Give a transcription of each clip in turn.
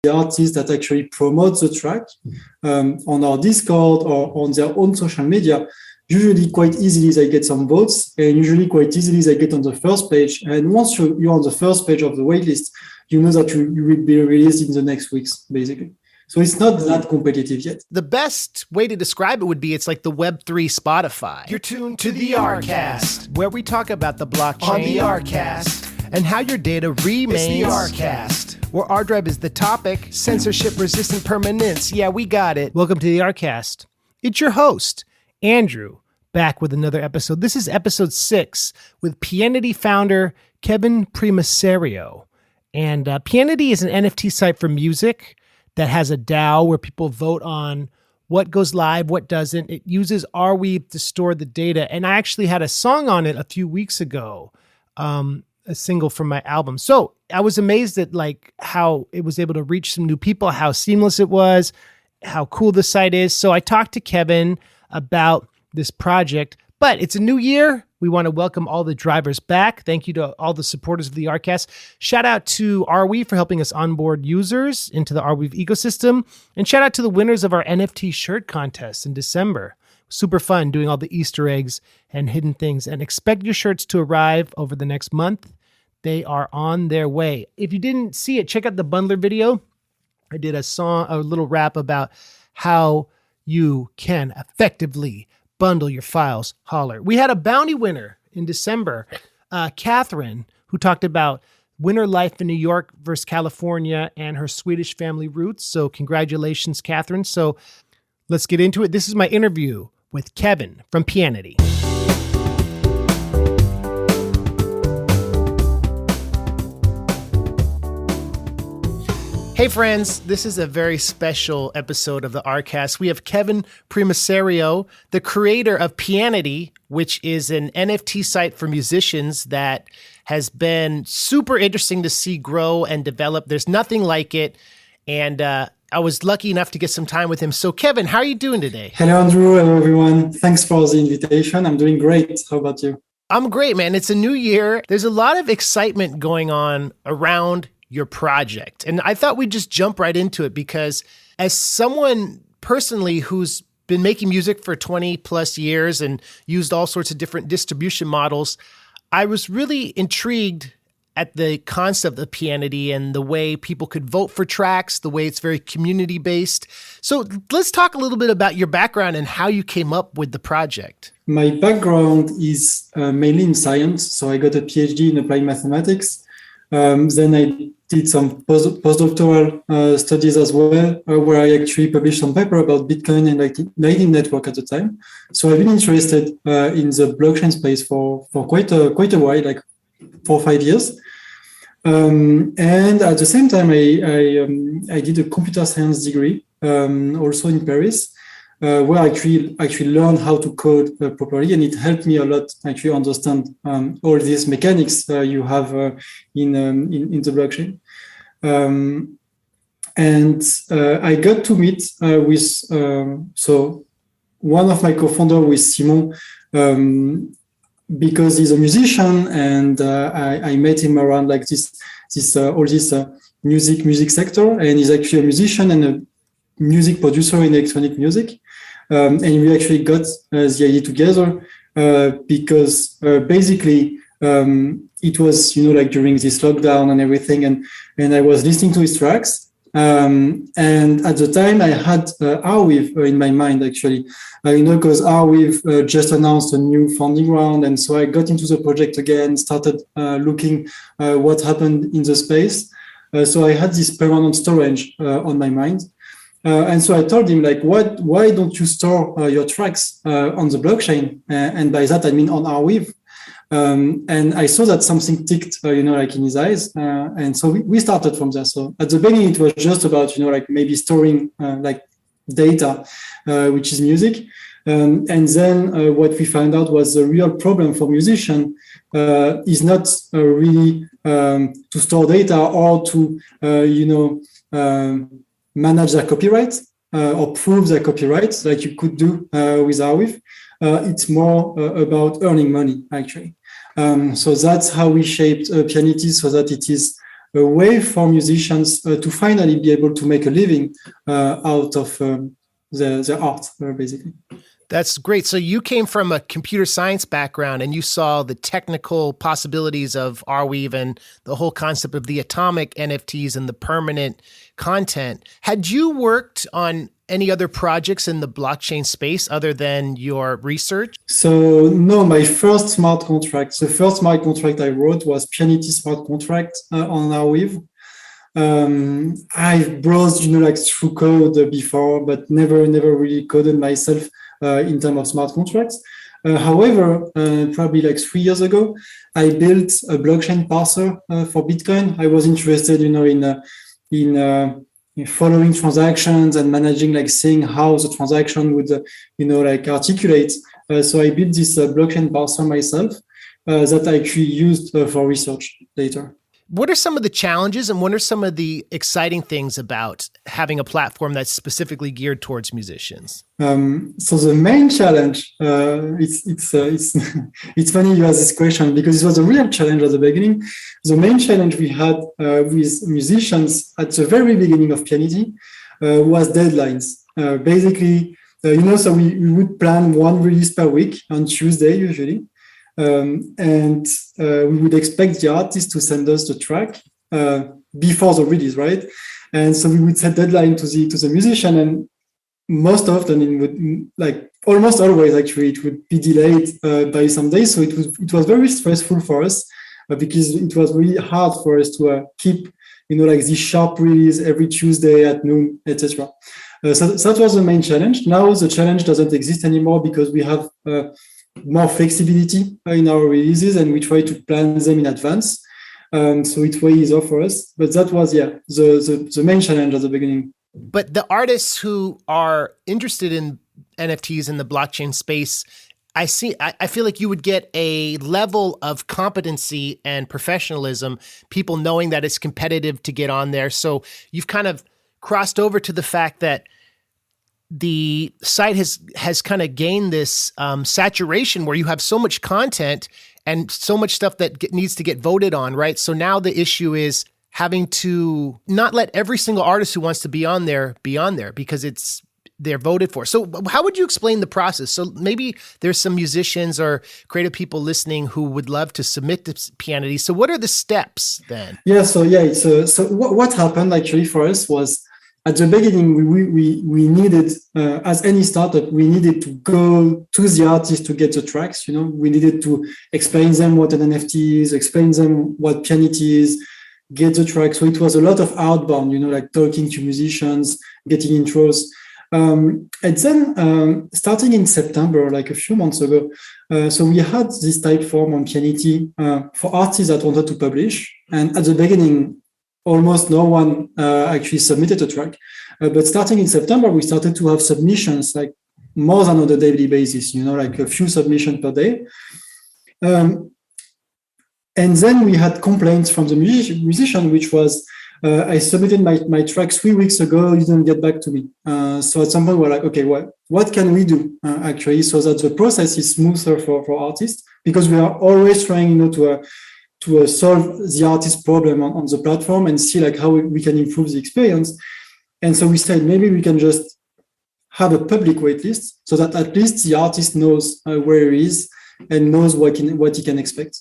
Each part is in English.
the artist that actually promotes the track on our Discord or on their own social media, usually quite easily they get some votes, and usually quite easily they get on the first page. And once you're on the first page of the waitlist, you know that you will be released in the next weeks, basically. So it's not that competitive yet. The best way to describe it would be it's like the Web3 Spotify. You're tuned to the ArCast, where we talk about the blockchain on the ArCast, and how your data remains. It's the ArCast, where ArDrive is the topic, censorship-resistant permanence. Yeah, we got it. Welcome to the ArCast. It's your host, Andrew, back with another episode. This is episode 6 with Pianity founder Kevin Primicerio. And Pianity is an NFT site for music that has a DAO where people vote on what goes live, what doesn't. It uses Arweave to store the data. And I actually had a song on it a few weeks ago, a single from my album. So I was amazed at like how it was able to reach some new people, how seamless it was, how cool the site is. So I talked to Kevin about this project, but it's a new year. We want to welcome all the drivers back. Thank you to all the supporters of the ArCast. Shout out to Arweave for helping us onboard users into the Arweave ecosystem. And shout out to the winners of our NFT shirt contest in December. Super fun doing all the Easter eggs and hidden things. And expect your shirts to arrive over the next month. They are on their way. If you didn't see it, check out the bundler video. I did a little rap about how you can effectively bundle your files. Holler. We had a bounty winner in December, Catherine, who talked about winter life in New York versus California and her Swedish family roots. So congratulations, Catherine. So let's get into it. This is my interview with Kevin from Pianity. Hey friends, this is a very special episode of the ArCast. We have Kevin Primicerio, the creator of Pianity, which is an NFT site for musicians that has been super interesting to see grow and develop. There's nothing like it. And I was lucky enough to get some time with him. So Kevin, how are you doing today? Hello, Andrew. Hello, everyone. Thanks for the invitation. I'm doing great. How about you? I'm great, man. It's a new year. There's a lot of excitement going on around your project. And I thought we'd just jump right into it because as someone personally who's been making music for 20 plus years and used all sorts of different distribution models, I was really intrigued at the concept of Pianity and the way people could vote for tracks, the way it's very community based. So let's talk a little bit about your background and how you came up with the project. My background is mainly in science. So I got a PhD in applied mathematics. Then I did some postdoctoral studies as well, where I actually published some paper about Bitcoin and Lightning Network at the time. So I've been interested in the blockchain space for quite a while, like 4 or 5 years. And at the same time, I did a computer science degree, also in Paris, where I actually learned how to code properly, and it helped me a lot actually understand all these mechanics you have in the blockchain. And I got to meet with so one of my co-founders with Simon because he's a musician, and I met him around like this music sector, and he's actually a musician and a music producer in electronic music. And we actually got the idea together because basically it was, like during this lockdown and everything, and I was listening to his tracks. And at the time I had Arweave in my mind, actually, because Arweave just announced a new funding round. And so I got into the project again, started looking what happened in the space. So I had this permanent storage on my mind. And so I told him, like, why don't you store your tracks on the blockchain? And by that, I mean on Arweave. And I saw that something ticked, like in his eyes. And so we started from there. So at the beginning, it was just about, like maybe storing like data, which is music. And then what we found out was the real problem for musicians is not really to store data or to, manage their copyright or prove their copyright like you could do with Arweave. It's more about earning money, actually. So that's how we shaped Pianity, so that it is a way for musicians to finally be able to make a living out of their art, basically. That's great. So you came from a computer science background and you saw the technical possibilities of Arweave and the whole concept of the atomic NFTs and the permanent content. Had you worked on any other projects in the blockchain space other than your research? So no, the first smart contract I wrote was Pianity smart contract on Arweave. I've browsed, through code before, but never really coded myself in terms of smart contracts. However, probably 3 years ago, I built a blockchain parser for Bitcoin. I was interested, in following transactions and managing, seeing how the transaction would, articulate. So I built this blockchain parser myself that I actually used for research later. What are some of the challenges and what are some of the exciting things about having a platform that's specifically geared towards musicians? So the main challenge, it's funny you ask this question because it was a real challenge at the beginning. The main challenge we had with musicians at the very beginning of Pianity was deadlines. Basically, so we would plan one release per week on Tuesday usually. And we would expect the artist to send us the track before the release, right? And so we would set deadline to the musician, and most often it would, almost always actually, it would be delayed by some days. So it was very stressful for us because it was really hard for us to keep this sharp release every Tuesday at noon, etc. So that was the main challenge. Now the challenge doesn't exist anymore because we have more flexibility in our releases and we try to plan them in advance. So it's way easier for us. But that was, the main challenge at the beginning. But the artists who are interested in NFTs in the blockchain space, I feel like you would get a level of competency and professionalism, people knowing that it's competitive to get on there. So you've kind of crossed over to the fact that the site has kind of gained this saturation where you have so much content and so much stuff that needs to get voted on, right? So now the issue is having to not let every single artist who wants to be on there because they're voted for. So how would you explain the process? So maybe there's some musicians or creative people listening who would love to submit to Pianity. So what are the steps then? So what happened actually for us was, at the beginning, we needed, as any startup, we needed to go to the artist to get the tracks. We needed to explain them what an NFT is, explain them what Pianity is, get the tracks. So it was a lot of outbound, talking to musicians, getting intros. And then starting in September, a few months ago, so we had this type form on Pianity for artists that wanted to publish. And at the beginning, almost no one actually submitted a track. But starting in September, we started to have submissions, more than on a daily basis, a few submissions per day. And then we had complaints from the musician, which was, I submitted my track 3 weeks ago, you didn't get back to me. So at some point, we're like, okay, what can we do actually so that the process is smoother for artists? Because we are always trying, to solve the artist problem on the platform and see how we can improve the experience. And so we said, maybe we can just have a public waitlist so that at least the artist knows where he is and knows what he can expect.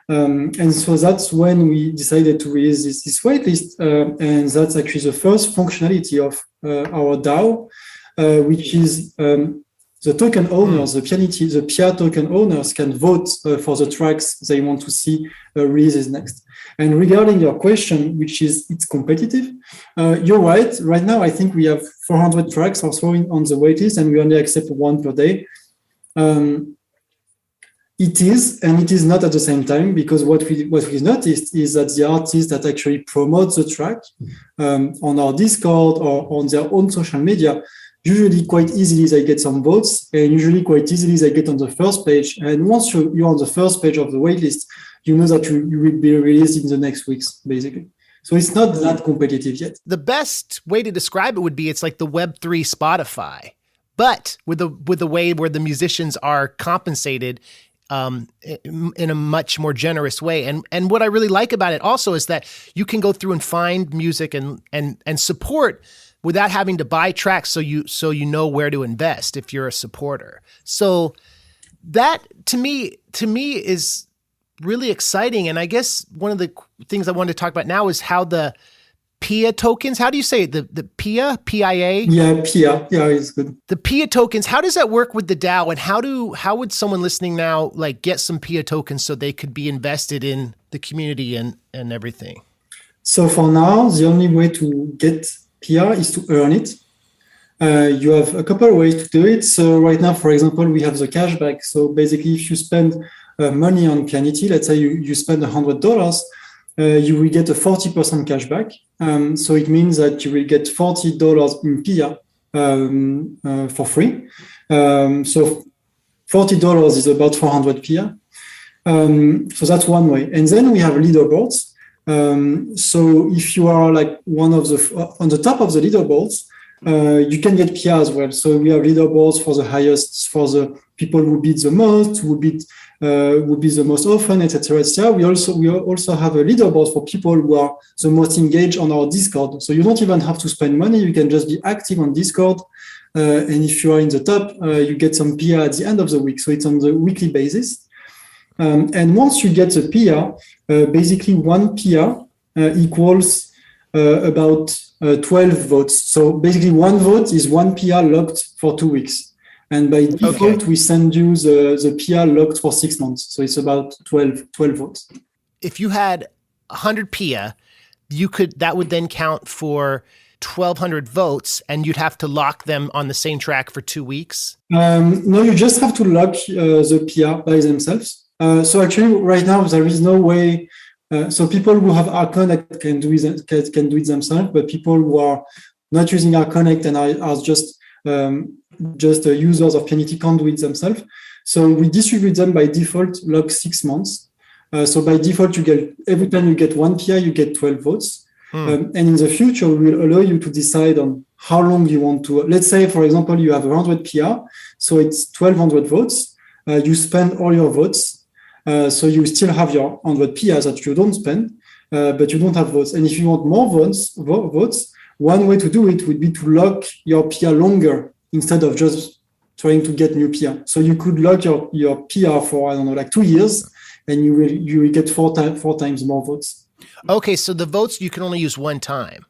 And so that's when we decided to release this waitlist. And that's actually the first functionality of our DAO, which is the token owners, the PIA token owners can vote for the tracks they want to see releases next. And regarding your question, which is it's competitive, you're right. Right now, I think we have 400 tracks or so on the waitlist, and we only accept one per day. It is, and it is not at the same time, because what we noticed is that the artists that actually promote the track on our Discord or on their own social media, usually quite easily they get some votes, and usually quite easily they get on the first page. And once you're on the first page of the waitlist, you know that you will be released in the next weeks, basically. So it's not that competitive yet. The best way to describe it would be it's like the Web3 Spotify, but with the way where the musicians are compensated in a much more generous way. And what I really like about it also is that you can go through and find music and support without having to buy tracks, so you know where to invest if you're a supporter. So that to me is really exciting. And I guess one of the things I wanted to talk about now is how the PIA tokens, how do you say it? The PIA, PIA? Yeah, PIA. Yeah, it's good. The PIA tokens, how does that work with the DAO? And how would someone listening now like get some PIA tokens so they could be invested in the community and everything? So for now, the only way to get PIA is to earn it. You have a couple of ways to do it. So right now, for example, we have the cashback. So basically, if you spend money on Pianity, let's say you spend $100, you will get a 40% cashback. So it means that you will get $40 in PIA for free. So $40 is about 400 PIA. So that's one way. And then we have leaderboards. So if you are like one of the on the top of the leaderboards, you can get PIA as well. So we have leaderboards for the highest, for the people who beat the most, who beat the most often, etc., etc. We also have a leaderboard for people who are the most engaged on our Discord. So you don't even have to spend money. You can just be active on Discord. And if you are in the top, you get some PIA at the end of the week. So it's on the weekly basis. And once you get the PIA, basically one PIA equals about 12 votes. So basically one vote is one PIA locked for 2 weeks. And by default, we send you the PIA locked for 6 months. So it's about 12 votes. If you had 100 PIA, that would then count for 1,200 votes, and you'd have to lock them on the same track for 2 weeks? No, you just have to lock the PIA by themselves. So actually, right now, there is no way. So people who have ArConnect can do it themselves, but people who are not using ArConnect and are just users of Pianity can't do it themselves. So we distribute them by default, lock 6 months. So by default, every time you get one PIA, you get 12 votes. And in the future, we will allow you to decide on how long you want to. Let's say, for example, you have 100 PIA, so it's 1,200 votes. You spend all your votes. So you still have your 100 PIAs that you don't spend, but you don't have votes. And if you want more votes, one way to do it would be to lock your PIA longer instead of just trying to get new PIA. So you could lock your PIA for, I don't know, like 2 years, and you will get four times more votes. Okay, so the votes you can only use one time.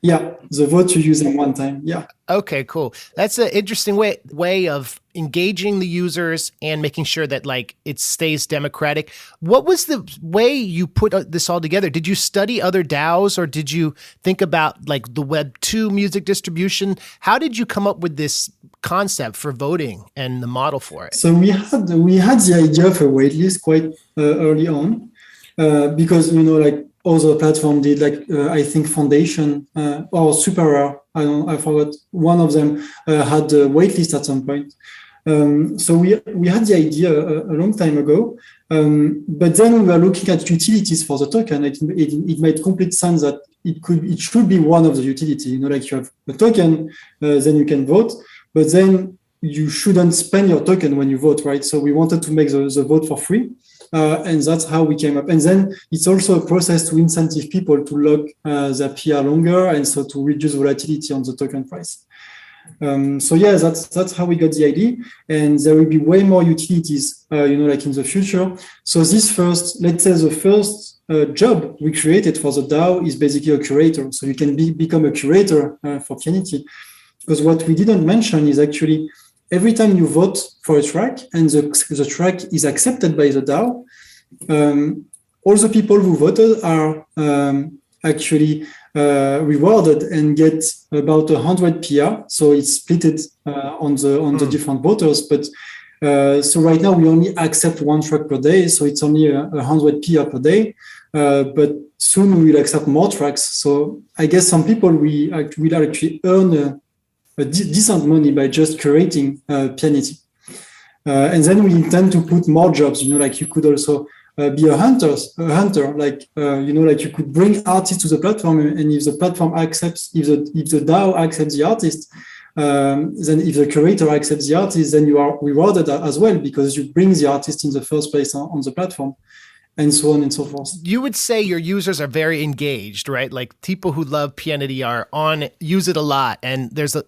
Yeah, the vote you use in one time. Yeah. Okay, cool. That's an interesting way of engaging the users and making sure that like it stays democratic. What was the way you put this all together? Did you study other DAOs, or did you think about like the Web 2 music distribution? How did you come up with this concept for voting and the model for it? So we had the idea of a waitlist quite early on, because like other platform did, like I think Foundation or Super, I forgot, one of them had a waitlist at some point. So we had the idea a long time ago, but then we were looking at utilities for the token. It made complete sense that it should be one of the utility. Like you have a token, then you can vote, but then you shouldn't spend your token when you vote, right? So we wanted to make the vote for free. And that's how we came up. And then it's also a process to incentive people to lock their PIA longer, and so to reduce volatility on the token price. So yeah, that's how we got the idea. And there will be way more utilities, like in the future. So the first job we created for the DAO is basically a curator. So you can become a curator for Pianity. Because what we didn't mention is actually, every time you vote for a track and the track is accepted by the DAO, all the people who voted are actually rewarded and get about 100 PIA. So it's split on the different voters. But so right now we only accept one track per day, so it's only 100 PIA per day. But soon we will accept more tracks. So I guess some people will actually earn decent money by just curating Pianity. And then we intend to put more jobs, like you could also be a hunter, like you could bring artists to the platform, and if the platform accepts, if the DAO accepts the artist, then if the curator accepts the artist, then you are rewarded as well because you bring the artist in the first place on the platform, and so on and so forth. You would say your users are very engaged, right? Like people who love Pianity use it a lot, and there's a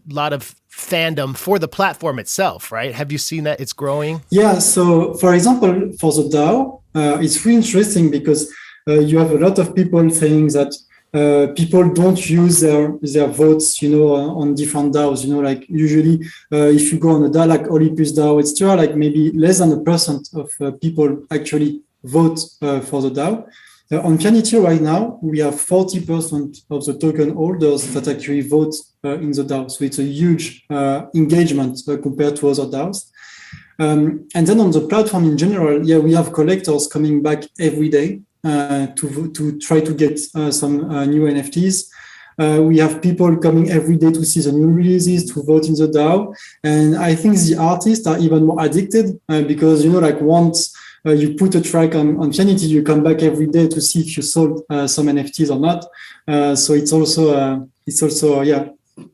lot of fandom for the platform itself, right? Have you seen that it's growing? Yeah. So, for example, for the DAO, it's really interesting because you have a lot of people saying that people don't use their votes, on different DAOs. Like usually, if you go on a DAO like Olympus DAO, it's still like maybe less than 1% of people actually vote for the DAO. On Pianity right now, we have 40% of the token holders that actually vote in the DAO. So it's a huge engagement compared to other DAOs. And then on the platform in general, we have collectors coming back every day to try to get some new NFTs. We have people coming every day to see the new releases, to vote in the DAO. And I think the artists are even more addicted because, once you put a track on Pianity, you come back every day to see if you sold some NFTs or not. So it's also,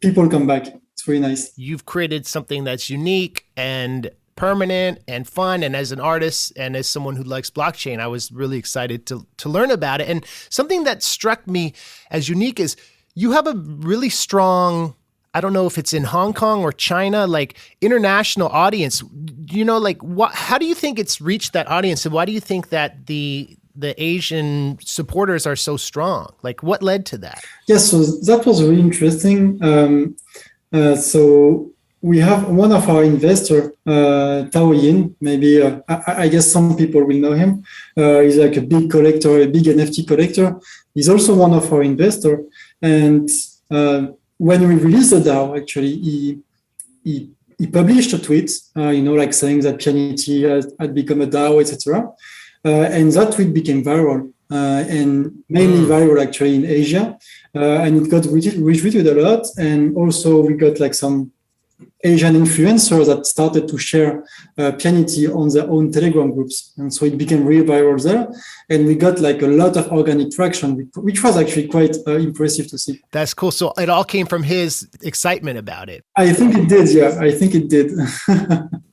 people come back. It's really nice. You've created something that's unique and permanent and fun. And as an artist and as someone who likes blockchain, I was really excited to learn about it. And something that struck me as unique is you have a really strong, I don't know if it's in Hong Kong or China, like international audience. How do you think it's reached that audience? And why do you think that the Asian supporters are so strong? Like what led to that? Yes, so that was really interesting. So we have one of our investors, Tao Yin, maybe, I guess some people will know him. He's like a big collector, a big NFT collector. He's also one of our investors. And when we released the DAO, actually, he published a tweet, saying that Pianity had become a DAO, etc. And that tweet became viral, and mainly viral actually in Asia. And it got retweeted a lot. And also we got like some Asian influencers that started to share Pianity on their own Telegram groups. And so it became real viral there. And we got like a lot of organic traction, which was actually quite impressive to see. That's cool. So it all came from his excitement about it. I think it did. Yeah, I think it did.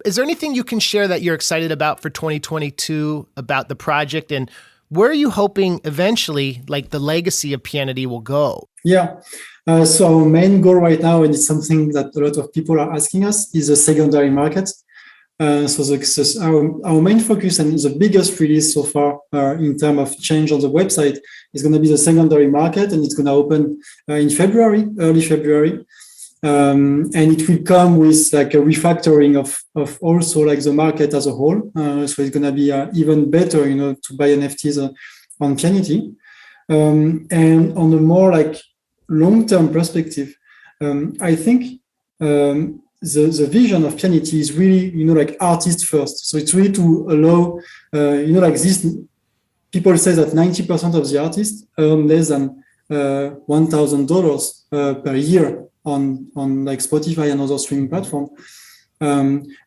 Is there anything you can share that you're excited about for 2022 about the project? And where are you hoping eventually, like the legacy of Pianity will go? Yeah. So our main goal right now, and it's something that a lot of people are asking us, is a secondary market. So our main focus and the biggest release so far in terms of change on the website is going to be the secondary market, and it's going to open in February, early February. And it will come with like a refactoring of also like the market as a whole. So it's going to be even better, to buy NFTs on Pianity. And on a more like long-term perspective, I think the vision of Pianity is really, like artist first. So it's really to allow, like this, people say that 90% of the artists earn less than $1,000 per year on like Spotify and other streaming platforms.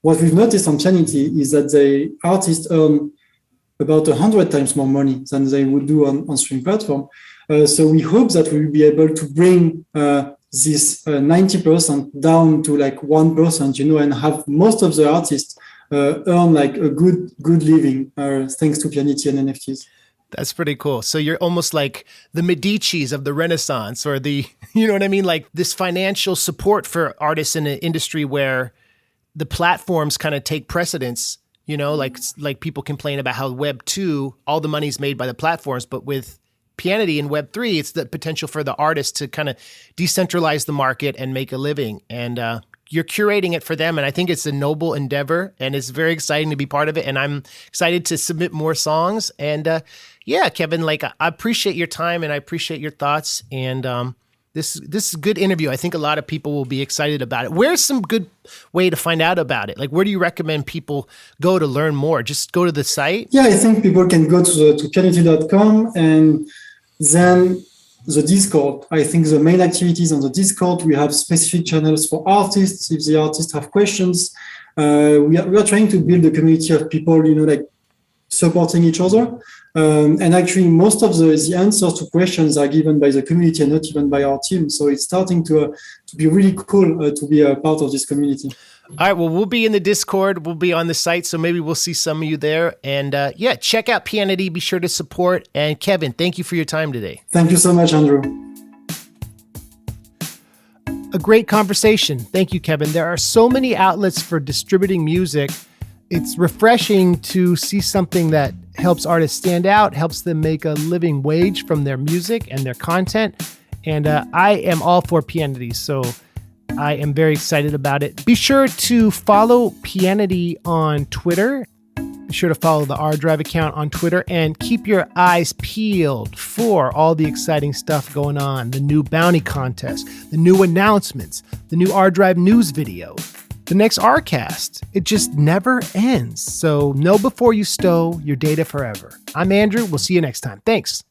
What we've noticed on Pianity is that the artists earn about 100 times more money than they would do on streaming platform. So we hope that we will be able to bring this 90% down to like 1%, and have most of the artists earn like a good living thanks to Pianity and NFTs. That's pretty cool. So you're almost like the Medicis of the Renaissance, or the, you know what I mean? Like this financial support for artists in an industry where the platforms kind of take precedence, like people complain about how Web 2, all the money's made by the platforms, but with Pianity in Web 3, it's the potential for the artist to kind of decentralize the market and make a living. And you're curating it for them. And I think it's a noble endeavor, and it's very exciting to be part of it. And I'm excited to submit more songs. And Kevin, like I appreciate your time and I appreciate your thoughts. And this is a good interview. I think a lot of people will be excited about it. Where's some good way to find out about it? Like, where do you recommend people go to learn more? Just go to the site? Yeah, I think people can go to pianity.com, and then the Discord. I think the main activities on the Discord, we have specific channels for artists. If the artists have questions, we are trying to build a community of people, like supporting each other. And actually, most of the answers to questions are given by the community and not even by our team. So it's starting to be really cool to be a part of this community. All right. Well, we'll be in the Discord. We'll be on the site. So maybe we'll see some of you there. And check out Pianity. Be sure to support. And Kevin, thank you for your time today. Thank you so much, Andrew. A great conversation. Thank you, Kevin. There are so many outlets for distributing music. It's refreshing to see something that helps artists stand out, helps them make a living wage from their music and their content. And I am all for Pianity, so I am very excited about it. Be sure to follow Pianity on Twitter. Be sure to follow the ArDrive account on Twitter and keep your eyes peeled for all the exciting stuff going on. The new bounty contest, the new announcements, the new ArDrive news video, the next ArCast. It just never ends. So know before you stow your data forever. I'm Andrew. We'll see you next time. Thanks.